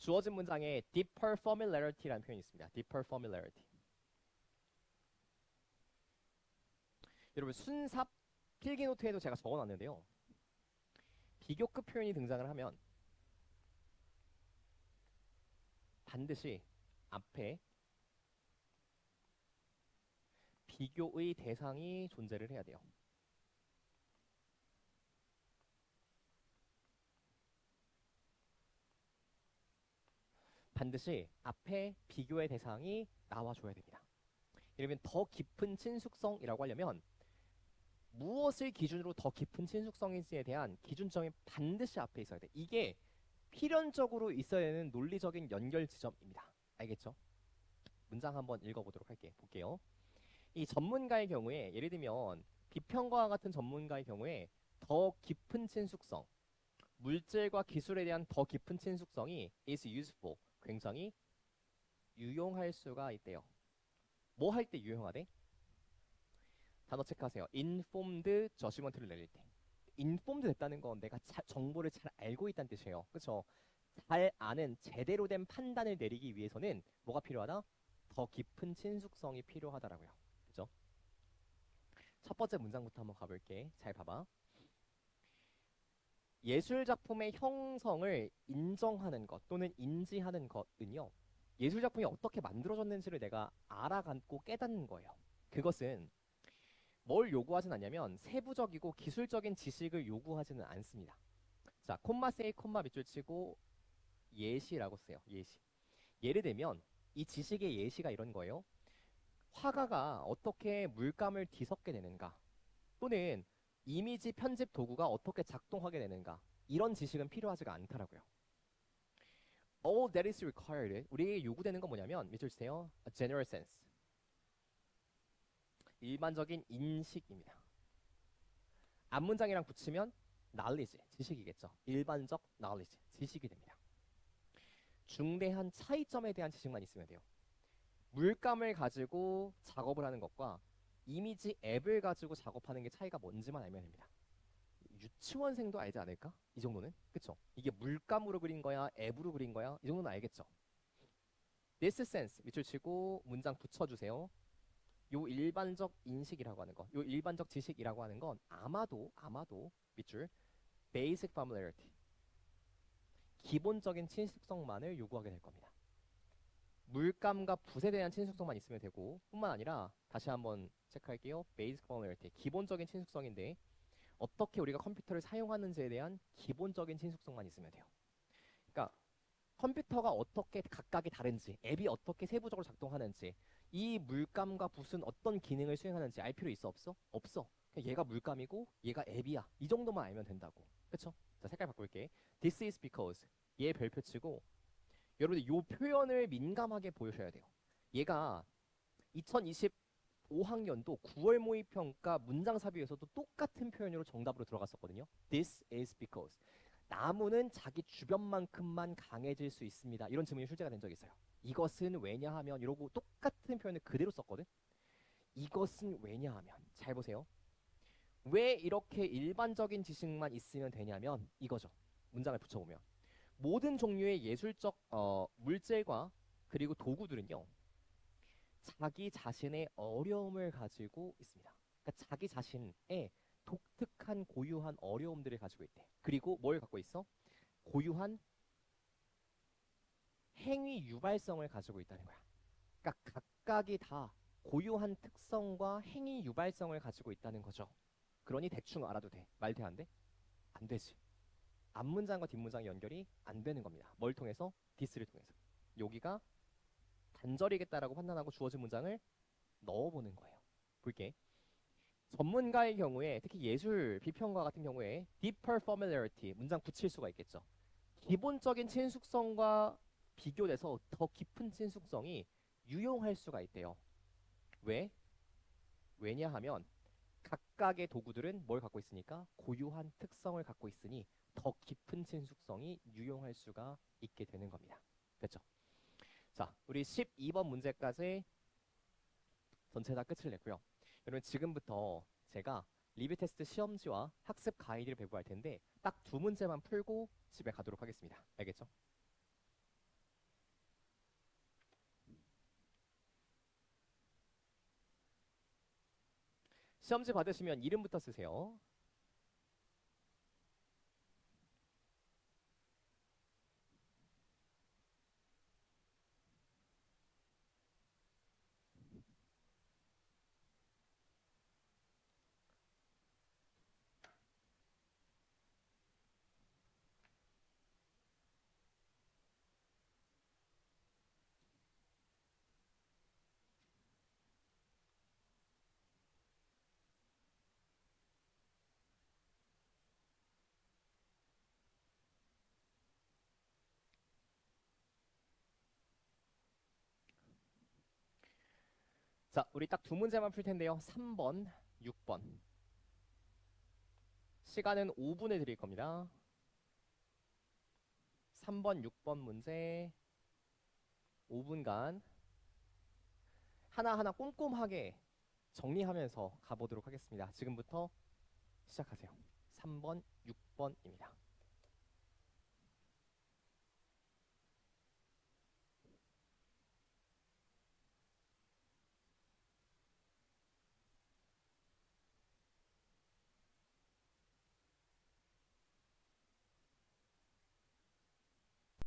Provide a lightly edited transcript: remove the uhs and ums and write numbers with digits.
주어진 문장에 deeper familiarity라는 표현이 있습니다. deeper familiarity. 여러분 순삽 필기노트에도 제가 적어놨는데요. 비교급 표현이 등장을 하면 반드시 앞에 비교의 대상이 존재를 해야 돼요. 반드시 앞에 비교의 대상이 나와줘야 됩니다. 이러면 더 깊은 친숙성이라고 하려면 무엇을 기준으로 더 깊은 친숙성인지에 대한 기준점이 반드시 앞에 있어야 돼. 이게 필연적으로 있어야 되는 논리적인 연결 지점입니다. 알겠죠? 문장 한번 읽어보도록 볼게요. 이 전문가의 경우에 예를 들면 비평가와 같은 전문가의 경우에 더 깊은 친숙성, 물질과 기술에 대한 더 깊은 친숙성이 is useful, 굉장히 유용할 수가 있대요. 뭐 할 때 유용하대? 단어 체크하세요. informed judgment를 내릴 때. informed 됐다는 건 내가 정보를 잘 알고 있다는 뜻이에요. 그렇죠? 잘 아는 제대로 된 판단을 내리기 위해서는 뭐가 필요하다? 더 깊은 친숙성이 필요하다라고요. 그죠? 첫 번째 문장부터 한번 가볼게. 잘 봐봐. 예술 작품의 형성을 인정하는 것 또는 인지하는 것은요. 예술 작품이 어떻게 만들어졌는지를 내가 알아가고 깨닫는 거예요. 그것은 뭘 요구하진 않냐면 세부적이고 기술적인 지식을 요구하지는 않습니다. 자, 콤마 세이 콤마 밑줄 치고 예시라고 써요. 예시. 예를 들면 이 지식의 예시가 이런 거예요. 화가가 어떻게 물감을 뒤섞게 되는가 또는 이미지 편집 도구가 어떻게 작동하게 되는가 이런 지식은 필요하지가 않더라고요. All that is required 우리에게 요구되는 건 뭐냐면 밑줄 치세요. A general sense 일반적인 인식입니다. 앞문장이랑 붙이면 knowledge 지식이겠죠. 일반적 knowledge 지식이 됩니다. 중대한 차이점에 대한 지식만 있으면 돼요. 물감을 가지고 작업을 하는 것과 이미지 앱을 가지고 작업하는 게 차이가 뭔지만 알면 됩니다. 유치원생도 알지 않을까? 이 정도는? 그쵸? 이게 물감으로 그린 거야? 앱으로 그린 거야? 이 정도는 알겠죠? This sense 밑줄 치고 문장 붙여주세요. 요 일반적 인식이라고 하는 거, 요 일반적 지식이라고 하는 건 아마도 밑줄 basic familiarity 기본적인 친숙성만을 요구하게 될 겁니다. 물감과 붓에 대한 친숙성만 있으면 되고 뿐만 아니라 다시 한번 체크할게요. basic familiarity 기본적인 친숙성인데 어떻게 우리가 컴퓨터를 사용하는지에 대한 기본적인 친숙성만 있으면 돼요. 그러니까 컴퓨터가 어떻게 각각이 다른지, 앱이 어떻게 세부적으로 작동하는지, 이 물감과 붓은 어떤 기능을 수행하는지 알 필요 있어 없어? 없어. 그냥 얘가 물감이고 얘가 앱이야. 이 정도만 알면 된다고. 그쵸? 자, 색깔 바꿀게. This is because 얘 별표 치고 여러분들 이 표현을 민감하게 보셔야 돼요. 얘가 2025학년도 9월 모의평가 문장삽입에서도 똑같은 표현으로 정답으로 들어갔었거든요. This is because 나무는 자기 주변만큼만 강해질 수 있습니다. 이런 질문이 출제가 된 적이 있어요. 이것은 왜냐하면 이러고 똑같은 표현을 그대로 썼거든. 이것은 왜냐하면 잘 보세요. 왜 이렇게 일반적인 지식만 있으면 되냐면 이거죠. 문장을 붙여보면 모든 종류의 예술적 물질과 그리고 도구들은요. 자기 자신의 어려움을 가지고 있습니다. 그러니까 자기 자신의 독특한 고유한 어려움들을 가지고 있대. 그리고 뭘 갖고 있어? 고유한 행위 유발성을 가지고 있다는 거야. 그러니까 각각이 다 고유한 특성과 행위 유발성을 가지고 있다는 거죠. 그러니 대충 알아도 돼. 말 돼, 안 돼? 안 되지. 앞문장과 뒷문장 연결이 안 되는 겁니다. 뭘 통해서? 디스를 통해서. 여기가 단절이겠다라고 판단하고 주어진 문장을 넣어보는 거예요. 볼게. 전문가의 경우에 특히 예술 비평가 같은 경우에 deeper familiarity 문장 붙일 수가 있겠죠. 기본적인 친숙성과 비교돼서 더 깊은 친숙성이 유용할 수가 있대요. 왜? 왜냐하면 각각의 도구들은 뭘 갖고 있으니까 고유한 특성을 갖고 있으니 더 깊은 친숙성이 유용할 수가 있게 되는 겁니다. 됐죠? 자, 우리 12번 문제까지 전체 다 끝을 냈고요. 여러분 지금부터 제가 리뷰 테스트 시험지와 학습 가이드를 배부할 텐데 딱 두 문제만 풀고 집에 가도록 하겠습니다. 알겠죠? 시험지 받으시면 이름부터 쓰세요. 자, 우리 딱 두 문제만 풀 텐데요. 3번, 6번. 시간은 5분을 드릴 겁니다. 3번, 6번 문제 5분간 하나하나 꼼꼼하게 정리하면서 가보도록 하겠습니다. 지금부터 시작하세요. 3번, 6번입니다.